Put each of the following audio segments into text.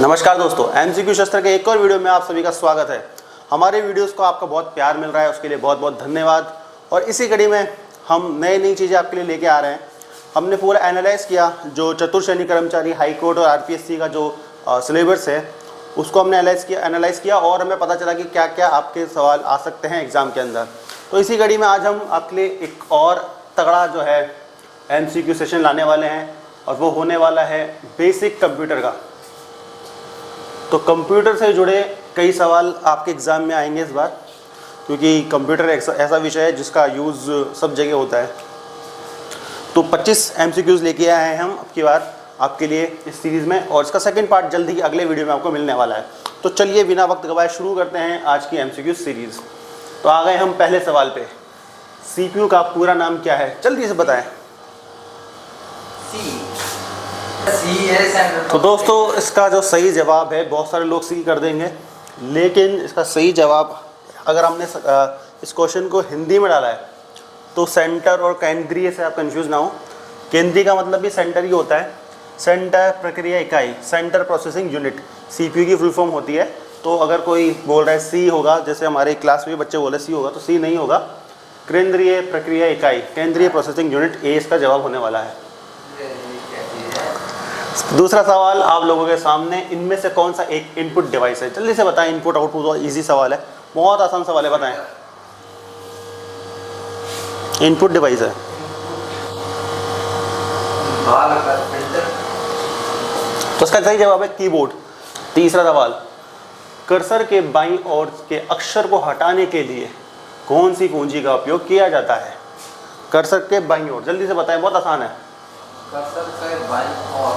नमस्कार दोस्तों, एमसीक्यू शस्त्र के एक और वीडियो में आप सभी का स्वागत है। हमारे वीडियोस को आपका बहुत प्यार मिल रहा है, उसके लिए बहुत बहुत धन्यवाद। और इसी कड़ी में हम नई चीज़ें आपके लिए लेके आ रहे हैं। हमने पूरा एनालाइज किया जो चतुर्श्रेणी कर्मचारी हाई कोर्ट और आरपीएससी का जो सिलेबस है उसको हमने एनालाइज किया और हमें पता चला कि क्या क्या आपके सवाल आ सकते हैं एग्ज़ाम के अंदर। तो इसी कड़ी में आज हम आपके लिए एक और तगड़ा जो है एमसीक्यू सेशन लाने वाले हैं और वो होने वाला है बेसिक कंप्यूटर का। तो कंप्यूटर से जुड़े कई सवाल आपके एग्ज़ाम में आएंगे इस बार, क्योंकि कंप्यूटर ऐसा विषय है जिसका यूज़ सब जगह होता है। तो 25 एमसीक्यूज़ लेके आए हैं हम अब की बार आपके लिए इस सीरीज़ में, और इसका सेकंड पार्ट जल्दी ही अगले वीडियो में आपको मिलने वाला है। तो चलिए बिना वक्त गवाए शुरू करते हैं आज की एमसीक्यू सीरीज़। तो आ गए हम पहले सवाल पे। सीपीयू का पूरा नाम क्या है, जल्दी से बताएं। तो दोस्तों इसका जो सही जवाब है, बहुत सारे लोग सी कर देंगे, लेकिन इसका सही जवाब अगर हमने इस क्वेश्चन को हिंदी में डाला है तो सेंटर और केंद्रीय से आप कंफ्यूज ना हो। केंद्रीय का मतलब भी सेंटर ही होता है, सेंटर प्रक्रिया इकाई, सेंटर प्रोसेसिंग यूनिट सीपीयू की फुल फॉर्म होती है। तो अगर कोई बोल रहा है सी होगा, जैसे हमारे क्लास में बच्चे बोले सी होगा, तो सी नहीं होगा। केंद्रीय प्रक्रिया इकाई, केंद्रीय प्रोसेसिंग यूनिट, ए इसका जवाब होने वाला है। दूसरा सवाल आप लोगों के सामने, इनमें से कौन सा एक इनपुट डिवाइस है, जल्दी से बताएं। इनपुट आउटपुट बहुत इजी सवाल है, बहुत आसान सवाल है, बताएं। इनपुट डिवाइस है तो इसका सही जवाब है कीबोर्ड। तीसरा सवाल, कर्सर के बाईं ओर के अक्षर को हटाने के लिए कौन सी कुंजी का उपयोग किया जाता है। कर्सर के बाईं ओर, जल्दी से बताएं, बहुत आसान है। कर्सर के बाईं ओर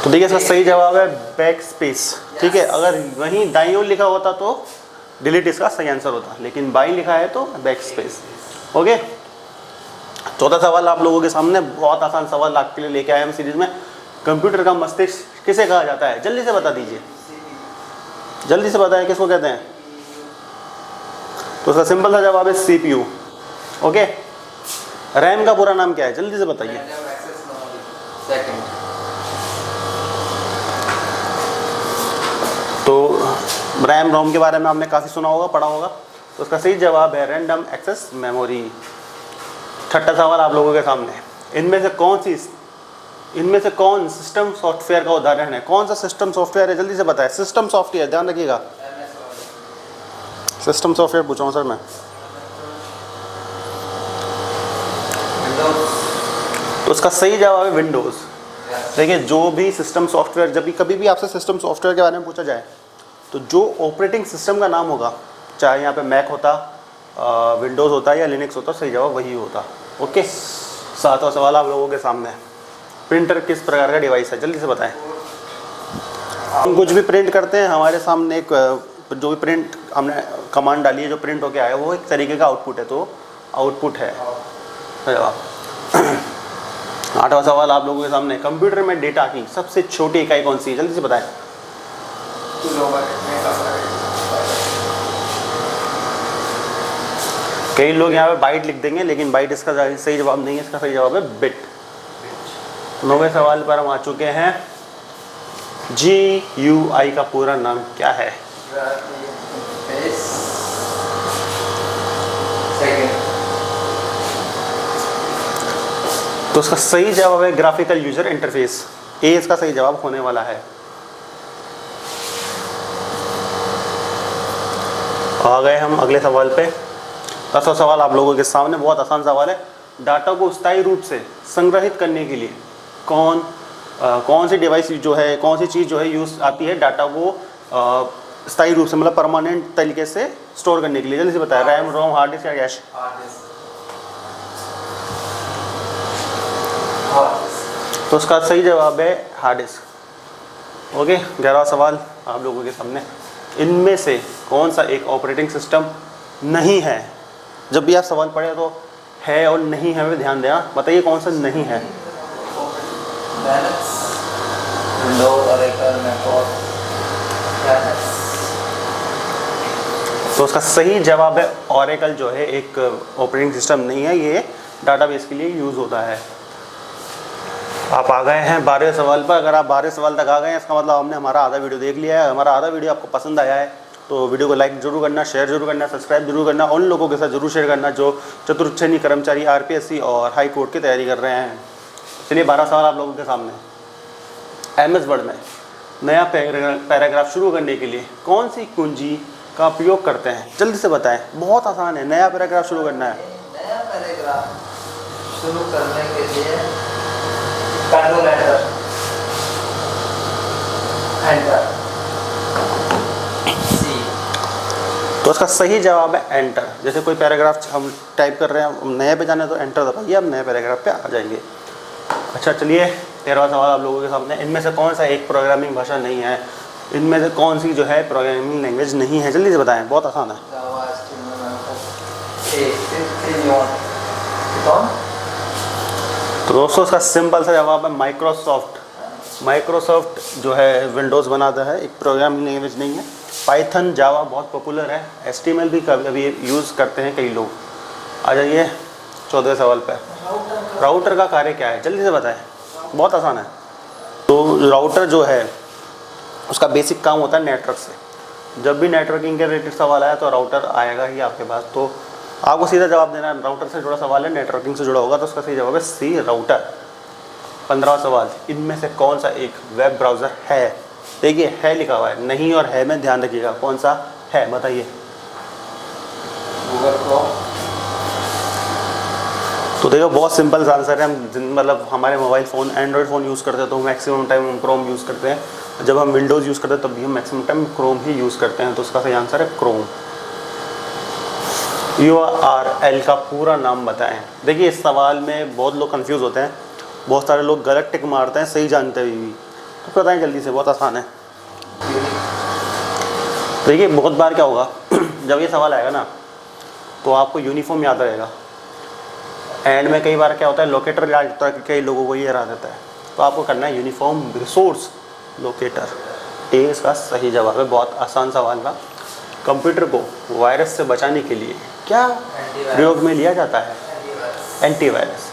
तो देखिए इसका सही जवाब है बैक स्पेस। ठीक है, अगर वहीं दाईं ओर लिखा होता तो डिलीट इसका सही आंसर होता, लेकिन बाईं लिखा है तो बैक स्पेस। ओके, चौथा सवाल आप लोगों के सामने, बहुत आसान सवाल आपके लिए लेके आए हम सीरीज में। कंप्यूटर का मस्तिष्क किसे कहा जाता है, जल्दी से बता दीजिए, जल्दी से बताएं किसको कहते हैं। तो उसका सिंपल सा जवाब है सीपीयू। ओके, रैम का पूरा नाम क्या है, जल्दी से बताइए। तो रैम रोम के बारे में आपने काफ़ी सुना होगा, पढ़ा होगा। तो उसका सही जवाब है रैंडम एक्सेस मेमोरी। छठा सवाल आप लोगों के सामने, इनमें से कौन सिस्टम सॉफ्टवेयर का उदाहरण है। कौन सा सिस्टम सॉफ्टवेयर है, जल्दी से बताएं। सिस्टम सॉफ्टवेयर, ध्यान रखिएगा, सिस्टम सॉफ्टवेयर पूछा हूँ सर मैं। तो उसका सही जवाब है विंडोज़। देखिए जो भी सिस्टम सॉफ्टवेयर, जब भी कभी भी आपसे सिस्टम सॉफ्टवेयर के बारे में पूछा जाए तो जो ऑपरेटिंग सिस्टम का नाम होगा, चाहे यहाँ पे मैक होता, विंडोज़ होता या लिनक्स होता, सही जवाब वही होता। ओके, सातवां सवाल आप लोगों के सामने, प्रिंटर किस प्रकार का डिवाइस है, जल्दी से बताएं। हम कुछ भी प्रिंट करते हैं, हमारे सामने एक जो भी प्रिंट हमने कमांड डाली है, जो प्रिंट होके आया वो एक तरीके का आउटपुट है, तो आउटपुट है जवाब। आठवां सवाल आप लोगों के सामने, कंप्यूटर में डेटा की सबसे छोटी इकाई कौन सी है, जल्दी से बताएं। कई लोग यहाँ पे बाइट लिख देंगे, लेकिन बाइट इसका सही जवाब नहीं है, इसका सही जवाब है बिट। 9वें सवाल पर हम आ चुके हैं। GUI का पूरा नाम क्या है। तो इसका सही जवाब है ग्राफिकल यूजर इंटरफेस, ए इसका सही जवाब होने वाला है। आ गए हम अगले सवाल पे। 10वां सवाल आप लोगों के सामने, बहुत आसान सवाल है। डाटा को स्थायी रूप से संग्रहित करने के लिए कौन सी डिवाइस जो है, कौन सी चीज़ जो है यूज़ आती है डाटा को स्थायी रूप से, मतलब परमानेंट तरीके से स्टोर करने के लिए, जल्दी से बताया। रैम, रोम, हार्ड डिस्क या कैश। तो उसका सही जवाब है हार्ड डिस्क। ओके, 11वां सवाल आप लोगों के सामने, इनमें से कौन सा एक ऑपरेटिंग सिस्टम नहीं है। जब भी आप सवाल पढ़े तो है और नहीं है में ध्यान देना, बताइए कौन सा नहीं है। तो उसका सही जवाब है ओरेकल जो है एक ऑपरेटिंग सिस्टम नहीं है, ये डाटाबेस के लिए यूज़ होता है। आप आ गए हैं 12 सवाल पर। अगर आप 12 सवाल तक आ गए हैं इसका मतलब हमने हमारा आधा वीडियो देख लिया है। हमारा आधा वीडियो आपको पसंद आया है तो वीडियो को लाइक जरूर करना, शेयर जरूर करना, सब्सक्राइब जरूर करना, उन लोगों के साथ जरूर शेयर करना जो चतुर्थ श्रेणी कर्मचारी आरपीएससी और हाई कोर्ट की तैयारी कर रहे हैं। चलिए 12 सवाल आप लोगों के सामने। एमएस वर्ड में नया पैराग्राफ शुरू करने के लिए कौन सी कुंजी का उपयोग करते हैं? जल्दी से बताएं। बहुत आसान है, नया पैराग्राफ शुरू करना है। नया पैराग्राफ शुरू करने के लिए कंट्रोल एंटर सी। तो इसका सही जवाब है एंटर। जैसे कोई पैराग्राफ हम टाइप कर रहे हैं, हम नए पे जाना है तो एंटर दबाइए, हम नए पैराग्राफ पे आ जाएंगे। अच्छा चलिए 13वां सवाल आप लोगों के सामने। इनमें से कौन सा एक प्रोग्रामिंग भाषा नहीं है? इनमें से कौन सी जो है प्रोग्रामिंग लैंग्वेज नहीं है? जल्दी से बताएं, बहुत आसान है। तो दोस्तों इसका सिंपल सा जवाब है माइक्रोसॉफ्ट। माइक्रोसॉफ्ट जो है विंडोज़ बनाता है, एक प्रोग्रामिंग लैंग्वेज नहीं है। पाइथन, जावा बहुत पॉपुलर है। HTML भी कभी कभी यूज़ करते हैं कई लोग। आ जाइए 14वें सवाल पर। राउटर का कार्य क्या है? जल्दी से बताएं, बहुत आसान है। तो राउटर जो है उसका बेसिक काम होता है नेटवर्क से। जब भी नेटवर्किंग के रिलेटेड सवाल आया तो राउटर आएगा ही आपके पास। तो आपको सीधा जवाब देना है, राउटर से जुड़ा सवाल है, नेटवर्किंग से जुड़ा होगा तो उसका सही जवाब है सी, राउटर। 15वां सवाल, इनमें से कौन सा एक वेब ब्राउज़र है? देखिए है लिखा हुआ है, नहीं और है में ध्यान रखिएगा, कौन सा है बताइए। Google Chrome. तो देखो बहुत सिंपल सा आंसर है। हम मतलब हमारे mobile phone Android phone use करते हैं तो मैक्सिमम टाइम हम क्रोम यूज़ करते हैं। जब हम विंडोज़ यूज़ करते हैं तब भी हम मैक्सिमम टाइम क्रोम ही यूज़ करते हैं। तो उसका सही आंसर है क्रोम। URL का पूरा नाम बताएं। देखिए इस सवाल में बहुत लोग कंफ्यूज होते हैं, बहुत सारे लोग गलत टिक मारते हैं सही जानते हुए भी। तो बताएं जल्दी से, बहुत आसान है। देखिए बहुत बार क्या होगा जब ये सवाल आएगा ना तो आपको यूनिफॉर्म याद रहेगा। एंड में कई बार क्या होता है लोकेटर याद होता है, कई लोगों को ये याद रहता है। तो आपको करना है यूनिफॉर्म रिसोर्स लोकेटर। ए इसका सही जवाब है। बहुत आसान सवाल था। कंप्यूटर को वायरस से बचाने के लिए क्या प्रयोग में लिया जाता है? एंटीवायरस।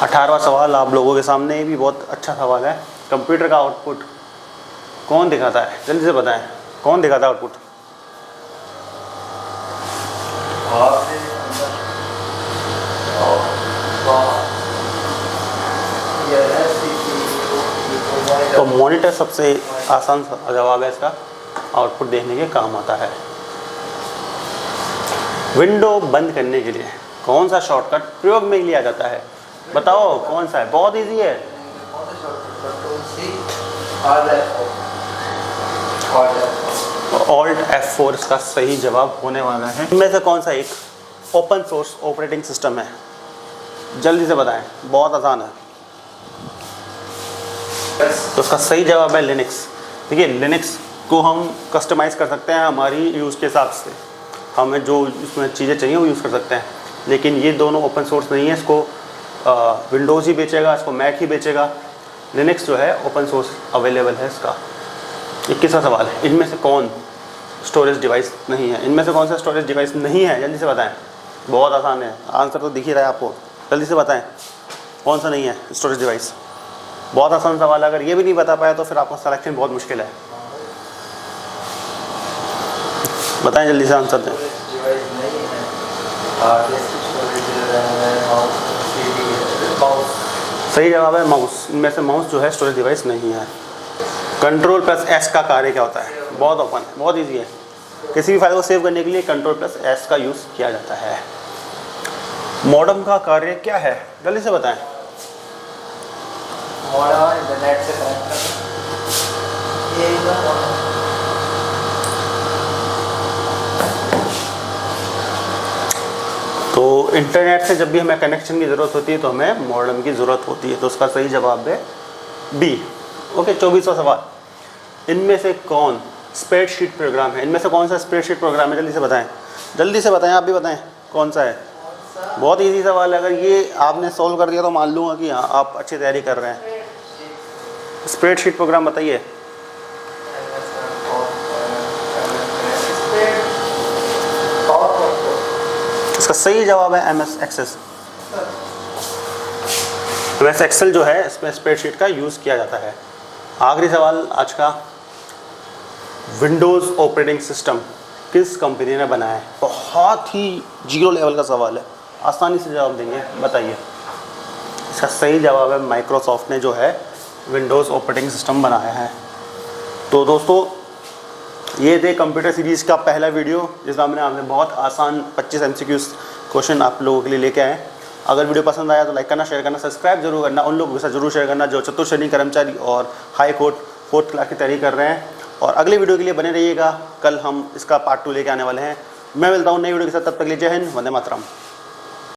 18वां सवाल आप लोगों के सामने, ये भी बहुत अच्छा सवाल है। कंप्यूटर का आउटपुट कौन दिखाता है? जल्दी से बताएं, कौन दिखाता है आउटपुट? तो मॉनिटर सबसे आसान जवाब है इसका, आउटपुट देखने के काम आता है। विंडो बंद करने के लिए कौन सा शॉर्टकट प्रयोग में लिया जाता है? बताओ कौन सा है? बहुत इजी है। Alt F4 इसका सही जवाब होने वाला है। इनमें से कौन सा एक ओपन सोर्स ऑपरेटिंग सिस्टम है? जल्दी से बताएं, बहुत आसान है। तो उसका सही जवाब है लिनक्स। देखिए लिनक्स को हम कस्टमाइज़ कर सकते हैं हमारी यूज़ के हिसाब से, हमें जो इसमें चीज़ें चाहिए वो यूज़ कर सकते हैं। लेकिन ये दोनों ओपन सोर्स नहीं है, इसको विंडोज़ ही बेचेगा, इसको मैक ही बेचेगा। लिनक्स जो है ओपन सोर्स अवेलेबल है इसका। 21वां सवाल है, इनमें से कौन स्टोरेज डिवाइस नहीं है? इनमें से कौन सा स्टोरेज डिवाइस नहीं है? जल्दी से बताएं, बहुत आसान है, आंसर तो दिख ही रहा है आपको। जल्दी से बताएं कौन सा नहीं है स्टोरेज डिवाइस। बहुत आसान सवाल है, अगर ये भी नहीं बता पाया तो फिर आपका सिलेक्शन बहुत मुश्किल है। बताएं जल्दी से आंसर दें। सही जवाब है माउस। इनमें से माउस जो है स्टोरेज डिवाइस नहीं है। Ctrl+S का कार्य क्या होता है? बहुत ओपन है, बहुत इजी है। किसी भी फाइल को सेव करने के लिए Ctrl+S का यूज़ किया जाता है। मॉडेम का कार्य क्या है? जल्दी से बताएं। मॉडेम इंटरनेट से कनेक्ट तो इंटरनेट से जब भी हमें कनेक्शन की ज़रूरत होती है तो हमें मॉडेम की ज़रूरत होती है। तो उसका सही जवाब है बी। ओके 24वां सवाल, इनमें से कौन स्प्रेडशीट प्रोग्राम है? इनमें से कौन सा स्प्रेडशीट प्रोग्राम है? जल्दी से बताएं, जल्दी से बताएं, आप भी बताएं कौन सा है। बहुत इजी सवाल है, अगर ये आपने सॉल्व कर दिया तो मान लूँगा कि हाँ आप अच्छी तैयारी कर रहे हैं। स्प्रेडशीट प्रोग्राम बताइए। इसका सही जवाब है MS एक्सेस। MS एक्सेल जो है इसमें स्प्रेडशीट का यूज़ किया जाता है। आखिरी सवाल आज का, विंडोज़ ऑपरेटिंग सिस्टम किस कंपनी ने बनाया है? बहुत ही जीरो लेवल का सवाल है, आसानी से जवाब देंगे, बताइए। इसका सही जवाब है माइक्रोसॉफ्ट ने जो है विंडोज़ ऑपरेटिंग सिस्टम बनाया है। तो दोस्तों ये थे कंप्यूटर सीरीज़ का पहला वीडियो, जिसमें हमने बहुत आसान 25 MCQs क्वेश्चन आप लोगों के लिए लेके आए। अगर वीडियो पसंद आया तो लाइक करना, शेयर करना, सब्सक्राइब जरूर करना, उन लोगों के साथ जरूर शेयर करना जो चतुर्श्रेणी कर्मचारी और हाई कोर्ट 4th क्लास की तैयारी कर रहे हैं। और अगले वीडियो के लिए बने रहिएगा, कल हम इसका पार्ट 2 लेके आने वाले हैं। मैं मिलता हूँ नई वीडियो के साथ, तब तक के लिए जय हिंद, वंदे मातरम।